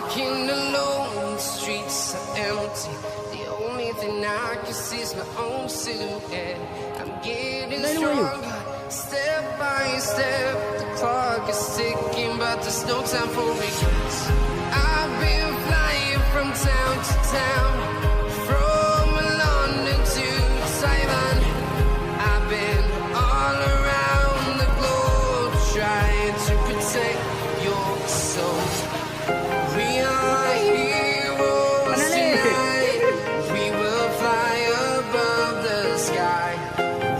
walking alone, the streets are empty. The only thing I can see is my own silhouette. I'm getting stronger, step by step. The clock is ticking, but there's no time for regrets. I've been flying from town to town, from London to Taiwan. I've been all around the globe trying to protect your soul. We are heroes tonight. We will fly above the sky.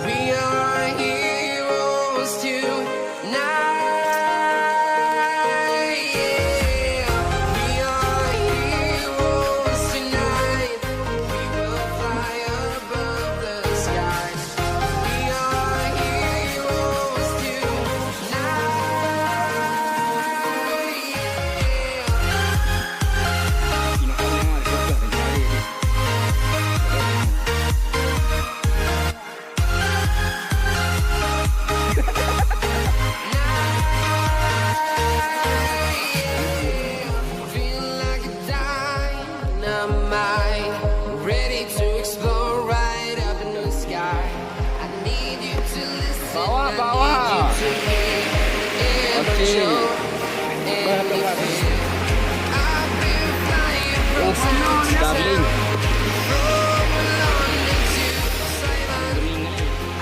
We are heroes tonight. Yeah. We are heroes tonight. We will fly above the sky. We are heroes tonight. Feel like a dynamite, ready to explore right up in the sky. I need you to listen. Bawah, I bawah. need you to hear and Okey. show anything. I've been flying from town to Darling. town, from London to Taiwan.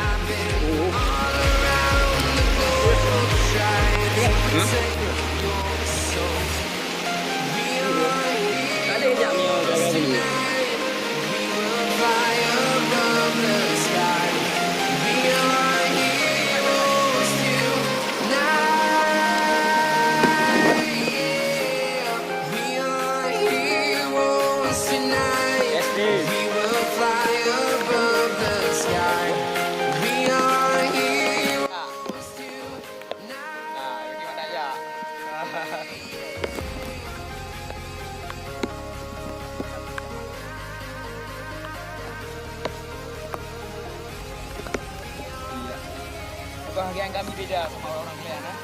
I've been all around the globe trying to protect your soul. We are heroes tonight. We will fly above the sky. We are heroes tonight. Yeah. We are heroes tonight. Yes, please. We will fly above the sky. We are heroes tonight. Nah, ini Mak Daya. Kebahagiaan kami beda sama orang kalian, ha?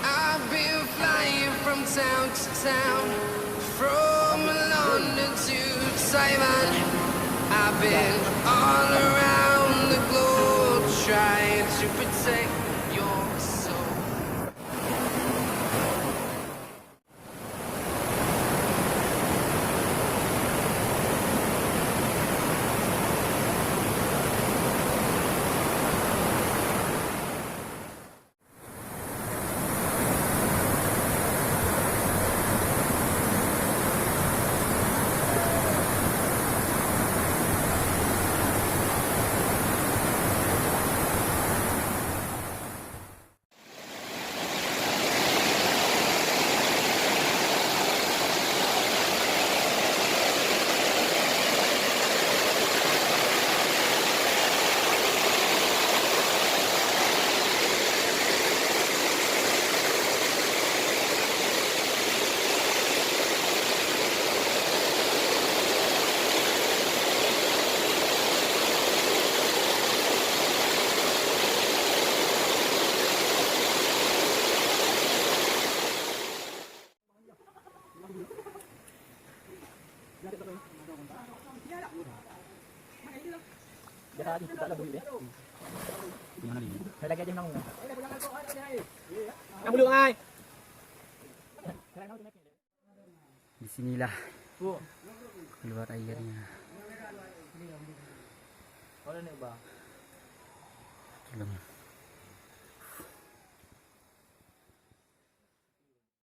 I've been flying from town to town, from London to Taiwan. I've been all around the globe trying to protect your soul. Dah ni tak ada duit dia. Gimana ni? Saya lagi aja nang. Yang belum ai. Di sinilah keluar airnya. Tolong.